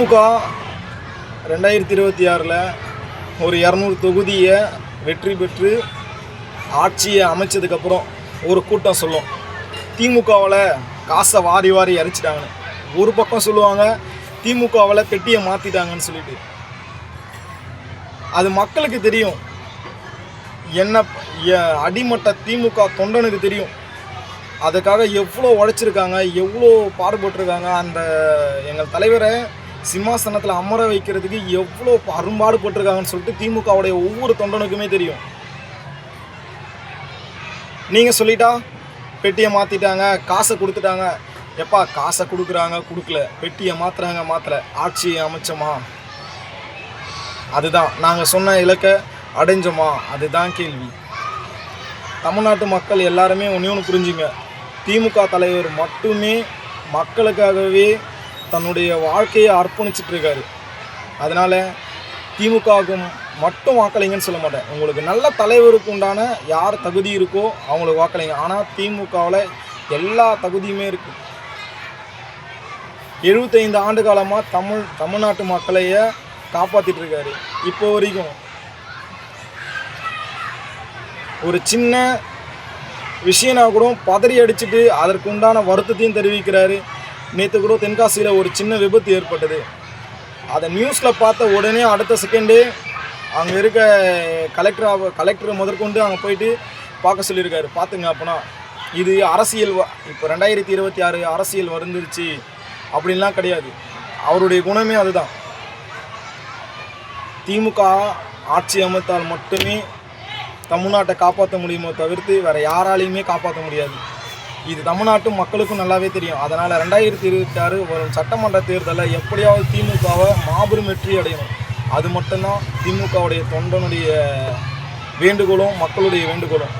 திமுக 2026 ஒரு 200 தொகுதியை வெற்றி பெற்று ஆட்சியை அமைச்சதுக்கப்புறம் ஒரு கூட்டம் சொல்லும், திமுகவில் காசை வாரி வாரி இறைச்சிட்டாங்கன்னு. ஒரு பக்கம் சொல்லுவாங்க திமுகவில் பெட்டியை மாற்றிட்டாங்கன்னு சொல்லிட்டு. அது மக்களுக்கு தெரியும், என்ன அடிமட்ட திமுக தொண்டனுக்கு தெரியும். அதுக்காக எவ்வளோ உழைச்சிருக்காங்க, எவ்வளோ பாடுபட்டிருக்காங்க. அந்த எங்கள் தலைவரை சிம்மாசனத்தில் அமர வைக்கிறதுக்கு எவ்வளோ அரும்பாடுபட்டிருக்காங்கன்னு சொல்லிட்டு திமுகவுடைய ஒவ்வொரு தொண்டனுக்குமே தெரியும். நீங்கள் சொல்லிட்டா பெட்டியை மாற்றிட்டாங்க, காசை கொடுத்துட்டாங்க. எப்பா காசை கொடுக்குறாங்க கொடுக்கல, பெட்டியை மாற்றுறாங்க மாற்றலை, ஆட்சியை அமைச்சோமா? அதுதான் நாங்கள் சொன்ன இலக்கை அடைஞ்சோமா? அதுதான் கேள்வி. தமிழ்நாட்டு மக்கள் எல்லாருமே ஒன்று புரிஞ்சுங்க, திமுக தலைவர் மட்டுமே மக்களுக்காகவே தன்னுடைய வாழ்க்கையை அர்ப்பணிச்சிட்ருக்காரு. அதனால் திமுகவுக்கு மட்டும் வாக்களிங்கன்னு சொல்ல மாட்டேன். உங்களுக்கு நல்ல தலைவருக்கு உண்டான யார் தகுதி இருக்கோ அவங்களுக்கு வாக்களிங்க. ஆனால் திமுகவில் எல்லா தகுதியுமே இருக்குது. 75 ஆண்டு காலமாக தமிழ்நாட்டு மக்களையே காப்பாற்றிட்டு இருக்காரு. இப்போ வரைக்கும் ஒரு சின்ன விஷயம்னா கூட பதறி அடிச்சுட்டு அதற்கு உண்டான வருத்தத்தையும் தெரிவிக்கிறாரு. நேற்று கூட தென்காசியில் ஒரு சின்ன விபத்து ஏற்பட்டது. அதை நியூஸில் பார்த்த உடனே அடுத்த செகண்டே அங்கே இருக்க கலெக்டர் முதற்கொண்டு அங்கே போயிட்டு பார்க்க சொல்லியிருக்காரு. பார்த்துங்க, அப்போனா இது அரசியல். இப்போ 2026 அரசியல் வந்துருச்சு அப்படின்லாம் கிடையாது. அவருடைய குணமே அதுதான். திமுக ஆட்சி அமைத்தால் மட்டுமே தமிழ்நாட்டை காப்பாற்ற முடியுமோ தவிர்த்து வேறு யாராலையுமே காப்பாற்ற முடியாது. இது தமிழ்நாட்டு மக்களுக்கும் நல்லாவே தெரியும். அதனால் 2026 வரும் சட்டமன்ற தேர்தலில் எப்படியாவது திமுகவை மாபெரும் வெற்றி அடையணும். அது மட்டும்தான் திமுகவுடைய தொண்டனுடைய வேண்டுகோளும் மக்களுடைய வேண்டுகோளும்.